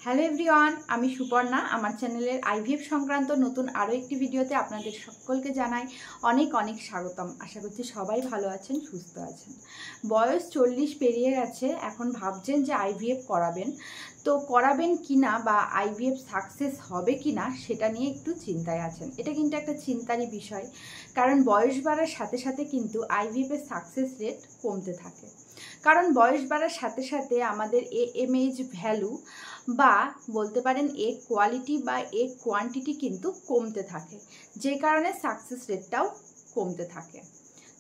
Hello everyone, আমি সুপর্ণা। আমার চ্যানেলের আইভিএফ সংক্রান্ত নতুন আরও একটি ভিডিওতে আপনাদের সকলকে জানাই অনেক অনেক স্বাগতম। আশা করছি সবাই ভালো আছেন, সুস্থ আছেন। বয়স 40 পেরিয়ে গেছে, এখন ভাবছেন যে আইভিএফ করাবেন, তো করাবেন কিনা বা আইভিএফ সাকসেস হবে কিনা সেটা নিয়ে একটু চিন্তায় আছেন। এটা কিন্তু একটা চিন্তারই বিষয়, কারণ বয়স বাড়ার সাথে সাথে কিন্তু আইভিএফের সাকসেস রেট কমতে থাকে। কারণ বয়স বাড়ার সাথে সাথে আমাদের এএমএইচ ভ্যালু বা বলতে পারেন এগ কোয়ালিটি বা এগ কোয়ান্টিটি কিন্তু কমতে থাকে, যে কারণে সাকসেস রেটটাও কমতে থাকে।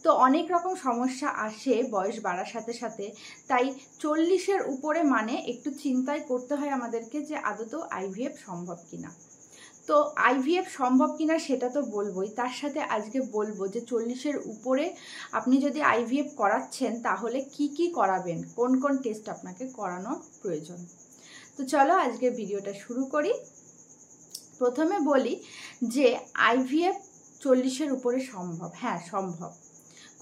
তো অনেক রকম সমস্যা আসে বয়স বাড়ার সাথে সাথে, তাই 40-এর উপরে মানে একটু চিন্তাই করতে হয় আমাদেরকে যে আদৌ আইভিএফ সম্ভব কিনা। তো আইভিএফ সম্ভব কিনা সেটা তো বলবোই, তার সাথে আজকে বলবো যে 40-এর উপরে আপনি যদি আইভিএফ করাচ্ছেন তাহলে কি কি করাবেন, কোন কোন টেস্ট আপনাকে করানোর প্রয়োজন। তো চলো আজকের ভিডিওটা শুরু করি। প্রথমে বলি যে আইভিএফ 40-এর উপরে সম্ভব। হ্যাঁ, সম্ভব।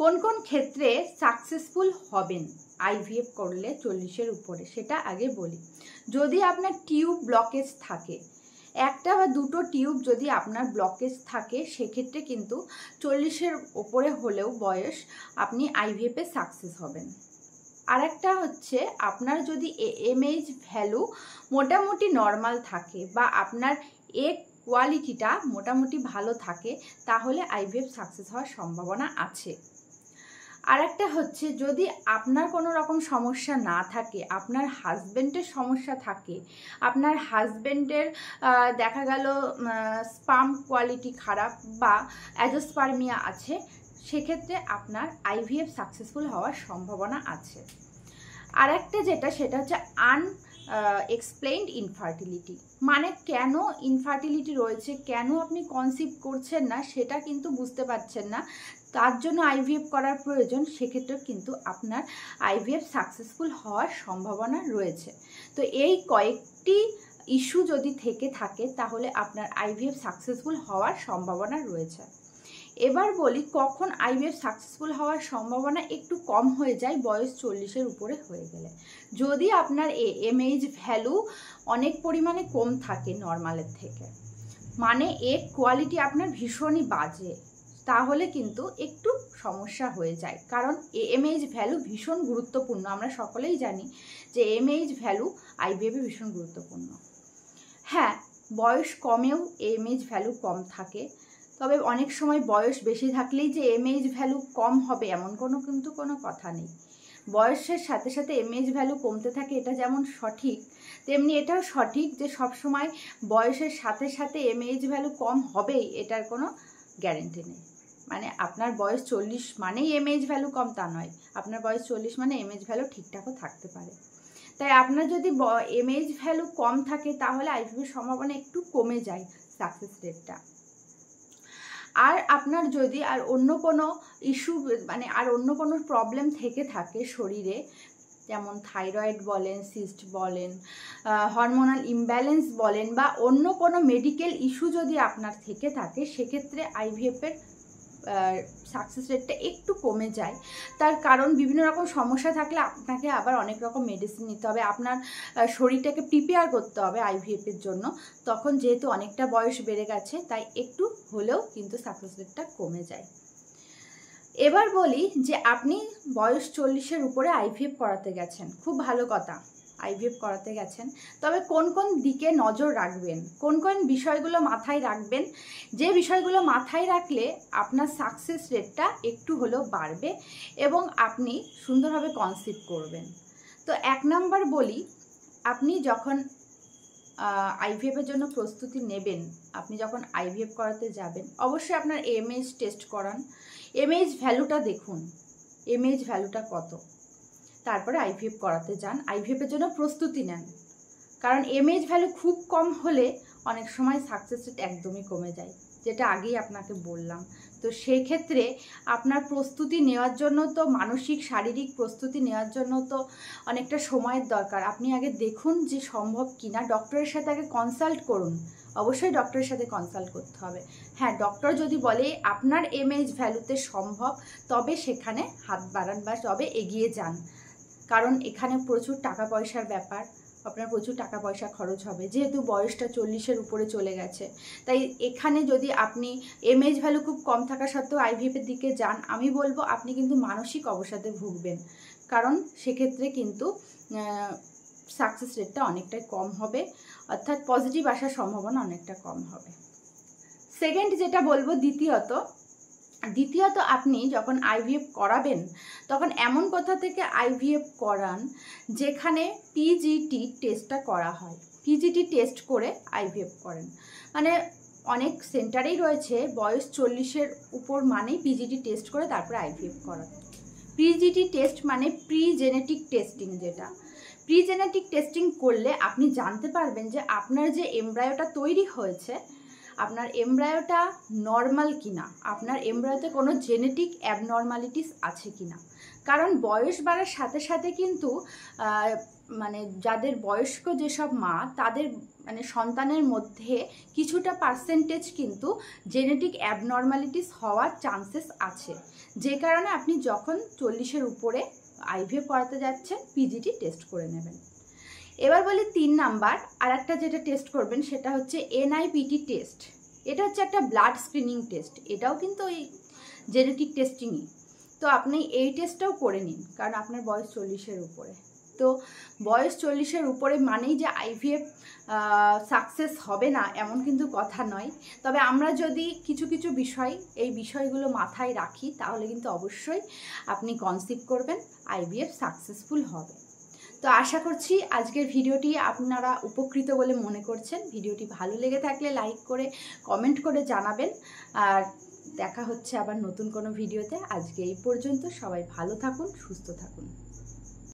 কোন কোন ক্ষেত্রে সাকসেসফুল হবেন আইভিএফ করলে 40-এর উপরে সেটা আগে বলি। যদি আপনার টিউব ব্লকেজ থাকে, একটা বা দুটো টিউব যদি আপনার ব্লকেজ থাকে, সেক্ষেত্রে কিন্তু 40-এর উপরে হলেও বয়স আপনি আইভিএফে সাকসেস হবেন। আরেকটা হচ্ছে আপনার যদি এএমএইচ ভ্যালু মোটামুটি নর্মাল থাকে বা আপনার এগ কোয়ালিটিটা মোটামুটি ভালো থাকে, তাহলে আইভিএফ সাকসেস হওয়ার সম্ভাবনা আছে। আরেকটা হচ্ছে যদি আপনার কোনো রকম সমস্যা না থাকে, আপনার হাজব্যান্ডের সমস্যা থাকে, আপনার হাজব্যান্ডের দেখা গেল স্পার্ম কোয়ালিটি খারাপ বা অ্যাজোস্পার্মিয়া আছে, সেক্ষেত্রে আপনার আইভিএফ সাকসেসফুল হওয়ার সম্ভাবনা আছে। আরেকটা সেটা হচ্ছে এক্সপ্লেইনড ইনফার্টিলিটি, মানে কেন ইনফার্টিলিটি রয়েছে, কেন আপনি কনসিভ করছেন না সেটা কিন্তু বুঝতে পারছেন না, তার জন্য আইভিএফ করার প্রয়োজন, সেক্ষেত্রেও কিন্তু আপনার আইভিএফ সাকসেসফুল হওয়ার সম্ভাবনা রয়েছে। তো এই কয়েকটি ইস্যু যদি থেকে থাকে তাহলে আপনার আইভিএফ সাকসেসফুল হওয়ার সম্ভাবনা রয়েছে। এবার বলি কখন আইভিএফ সাকসেসফুল হওয়ার সম্ভাবনা একটু কম হয়ে যায় বয়স 40-এর উপরে হয়ে গেলে। যদি আপনার এএমএইচ ভ্যালু অনেক পরিমাণে কম থাকে নর্মালের থেকে, মানে এগ কোয়ালিটি আপনার ভীষণই বাজে, তাহলে কিন্তু একটু সমস্যা হয়ে যায়। কারণ এএমএইচ ভ্যালু ভীষণ গুরুত্বপূর্ণ, আমরা সকলেই জানি যে এএমএইচ ভ্যালু আইভিএফে ভীষণ গুরুত্বপূর্ণ। হ্যাঁ, বয়স কমেও এএমএইচ ভ্যালু কম থাকে, তবে অনেক সময় বয়স বেশি থাকলেই যে এমএইচ ভ্যালু কম হবে এমন কিন্তু কোনো কথা নেই। বয়সের সাথে সাথে এমএইচ ভ্যালু কমতে থাকে, এটা যেমন সঠিক তেমনি এটাও সঠিক যে সবসময় বয়সের সাথে সাথে এমএইচ ভ্যালু কম হবেই এটার কোনো গ্যারেন্টি নেই। মানে আপনার বয়স 40 মানেই এমএইচ ভ্যালু কম তা নয়, আপনার বয়স 40 মানে এমএইচ ভ্যালু ঠিকঠাকও থাকতে পারে। তাই আপনার যদি এমএইচ ভ্যালু কম থাকে তাহলে আইভিএফের সম্ভাবনা একটু কমে যায় সাকসেস রেটটা। আর আপনার যদি আর অন্য কোনো ইস্যু মানে আর অন্য কোনো প্রবলেম থেকে থাকে শরীরে, যেমন থাইরয়েড বলেন, সিস্ট বলেন, হরমোনাল ইমব্যালেন্স বলেন বা অন্য কোনো মেডিকেল ইস্যু যদি আপনার থেকে থাকে, সেক্ষেত্রে আইভিএফের সাকসেস রেটটা একটু কমে যায়। তার কারণ বিভিন্ন রকম সমস্যা থাকলে আপনাকে আবার অনেক রকম মেডিসিন নিতে হবে, আপনার শরীরটাকে প্রিপেয়ার করতে হবে আইভিএফের জন্য। তখন যেহেতু অনেকটা বয়স বেড়ে গেছে, তাই একটু হলেও কিন্তু সাকসেস রেটটা কমে যায়। এবার বলি যে আপনি বয়স 40-এর উপরে আইভিএফ করাতে গেছেন, খুব ভালো কথা, আইভিএফ করাতে গেছেন, তবে কোন কোন দিকে নজর রাখবেন, কোন কোন বিষয়গুলো মাথায় রাখবেন, যে বিষয়গুলো মাথায় রাখলে আপনার সাকসেস রেটটা একটু হলেও বাড়বে এবং আপনি সুন্দরভাবে কনসিভ করবেন। তো 1 নাম্বার বলি, আপনি যখন আইভিএফের জন্য প্রস্তুতি নেবেন, আপনি যখন আইভিএফ করাতে যাবেন, অবশ্যই আপনার এমএইচ টেস্ট করান, এমএইচ ভ্যালুটা দেখুন, এমএইচ ভ্যালুটা কত, তারপরে আইভিএফ করাতে যান, আইভিএফের জন্য প্রস্তুতি নেন। কারণ এমএইচ ভ্যালু খুব কম হলে অনেক সময় সাকসেস রেট একদমই কমে যায়, যেটা আগেই আপনাকে বললাম। তো সেই ক্ষেত্রে আপনার প্রস্তুতি নেওয়ার জন্য তো মানসিক শারীরিক প্রস্তুতি নেওয়ার জন্য তো অনেকটা সময়ের দরকার। আপনি আগে দেখুন যে সম্ভব কিনা, ডক্টরের সাথে আগে কনসাল্ট করুন, অবশ্যই ডক্টরের সাথে কনসাল্ট করতে হবে। হ্যাঁ, ডক্টর যদি বলে আপনার এমএইচ ভ্যালুতে সম্ভব, তবে সেখানে হাত বাড়ান বা তবে এগিয়ে যান, কারণ এখানে প্রচুর টাকা পয়সার ব্যাপার, আপনার প্রচুর টাকা পয়সা খরচ হবে, যেহেতু বয়সটা 40-এর উপরে চলে গেছে। তাই এখানে যদি আপনি এমএইচ ভ্যালু খুব কম থাকা সত্ত্বেও আইভিএফের দিকে যান, আমি বলবো আপনি কিন্তু মানসিক অবসাদে ভুগবেন, কারণ সেক্ষেত্রে কিন্তু সাকসেস রেটটা অনেকটাই কম হবে, অর্থাৎ পজিটিভ আসার সম্ভাবনা অনেকটা কম হবে। সেকেন্ড যেটা বলবো, দ্বিতীয়ত আপনি যখন আইভিএফ করাবেন তখন এমন কোথা থেকে আইভিএফ করান যেখানে পিজিটি টেস্টটা করা হয়, পিজিটি টেস্ট করে আইভিএফ করেন। মানে অনেক সেন্টারেই রয়েছে বয়স 40-এর উপর মানেই পিজিটি টেস্ট করে তারপরে আইভিএফ করা। পিজিটি টেস্ট মানে প্রি জেনেটিক টেস্টিং, যেটা প্রি জেনেটিক টেস্টিং করলে আপনি জানতে পারবেন যে আপনার যে এমব্রায়োটা তৈরি হয়েছে, আপনার এমব্রায়োটা নর্মাল কিনা, আপনার এমব্রায়োতে কোনো জেনেটিক অ্যাবনর্মালিটিস আছে কিনা। কারণ বয়স বাড়ার সাথে সাথে কিন্তু মানে যাদের বয়স্ক যেসব মা, তাদের মানে সন্তানের মধ্যে কিছুটা পার্সেন্টেজ কিন্তু জেনেটিক অ্যাবনর্মালিটিস হওয়ার চান্সেস আছে, যে কারণে আপনি যখন 40-এর উপরে আইভিএফ করাতে যাচ্ছেন পিজিটি টেস্ট করে নেবেন। এবার বলি 3 নাম্বার আর একটা যেটা টেস্ট করবেন সেটা হচ্ছে এনআইপিটি টেস্ট। এটা হচ্ছে একটা ব্লাড স্ক্রিনিং টেস্ট, এটাও কিন্তু ওই জেনেটিক টেস্টিংই। তো আপনি এই টেস্টটাও করে নিন, কারণ আপনার বয়স 40-এর উপরে। তো বয়স 40-এর উপরে মানেই যে আইভিএফ সাকসেস হবে না এমন কিন্তু কথা নয়। তবে আমরা যদি কিছু কিছু এই বিষয়গুলো মাথায় রাখি তাহলে কিন্তু অবশ্যই আপনি কনসিভ করবেন, আইভিএফ সাকসেসফুল হবে। তো আশা করছি আজকের ভিডিওটি আপনারা উপকৃত বলে মনে করছেন। ভিডিওটি ভালো লেগে থাকলে লাইক করে কমেন্ট করে জানাবেন। আর দেখা হচ্ছে আবার নতুন কোনো ভিডিওতে। আজকে এই পর্যন্ত, সবাই ভালো থাকুন, সুস্থ থাকুন।